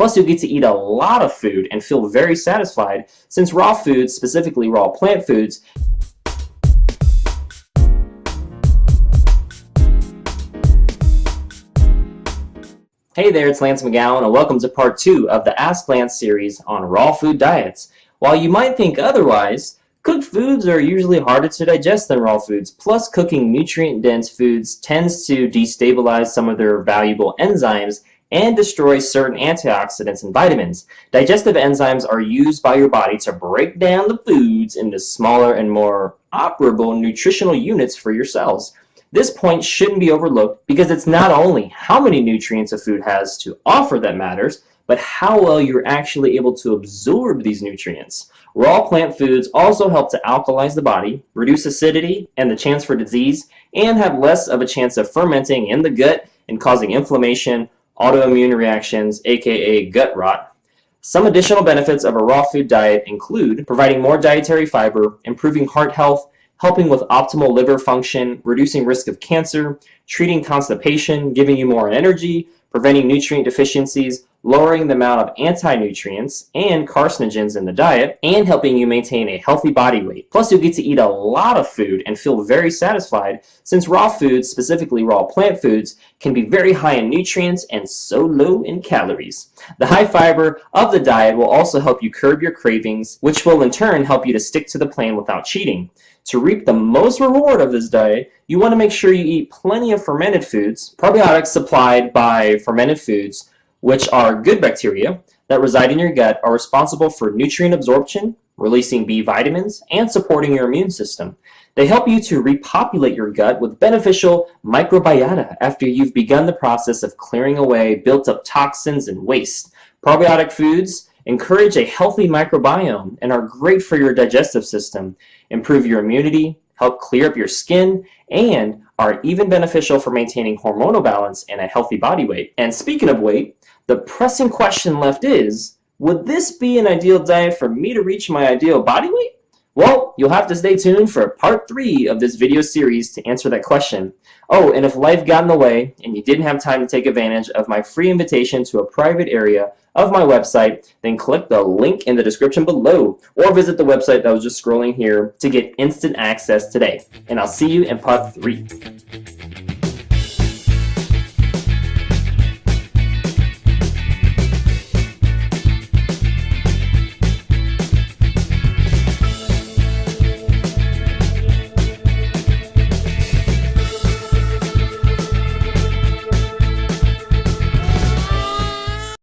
Plus, you'll get to eat a lot of food and feel very satisfied, since raw foods, specifically raw plant foods, Hey there, it's Lance McGowan, and welcome to part 2 of the Ask Lance series on raw food diets. While you might think otherwise, cooked foods are usually harder to digest than raw foods, plus cooking nutrient-dense foods tends to destabilize some of their valuable enzymes and destroy certain antioxidants and vitamins. Digestive enzymes are used by your body to break down the foods into smaller and more operable nutritional units for your cells. This point shouldn't be overlooked because it's not only how many nutrients a food has to offer that matters, but how well you're actually able to absorb these nutrients. Raw plant foods also help to alkalize the body, reduce acidity and the chance for disease, and have less of a chance of fermenting in the gut and causing inflammation, autoimmune reactions, aka gut rot. Some additional benefits of a raw food diet include providing more dietary fiber, improving heart health, helping with optimal liver function, reducing risk of cancer, treating constipation, giving you more energy, preventing nutrient deficiencies, lowering the amount of anti-nutrients and carcinogens in the diet, and helping you maintain a healthy body weight. Plus, you'll get to eat a lot of food and feel very satisfied, since raw foods, specifically raw plant foods, can be very high in nutrients and so low in calories. The high fiber of the diet will also help you curb your cravings, which will in turn help you to stick to the plan without cheating. To reap the most reward of this diet, you want to make sure you eat plenty of fermented foods. Probiotics supplied by fermented foods, which are good bacteria that reside in your gut, are responsible for nutrient absorption, releasing B vitamins, and supporting your immune system. They help you to repopulate your gut with beneficial microbiota after you've begun the process of clearing away built-up toxins and waste. Probiotic foods encourage a healthy microbiome and are great for your digestive system, improve your immunity, help clear up your skin, and are even beneficial for maintaining hormonal balance and a healthy body weight. And speaking of weight, the pressing question left is, would this be an ideal diet for me to reach my ideal body weight? Well, you'll have to stay tuned for part 3 of this video series to answer that question. Oh, and if life got in the way and you didn't have time to take advantage of my free invitation to a private area of my website, then click the link in the description below or visit the website that was just scrolling here to get instant access today. And I'll see you in part 3.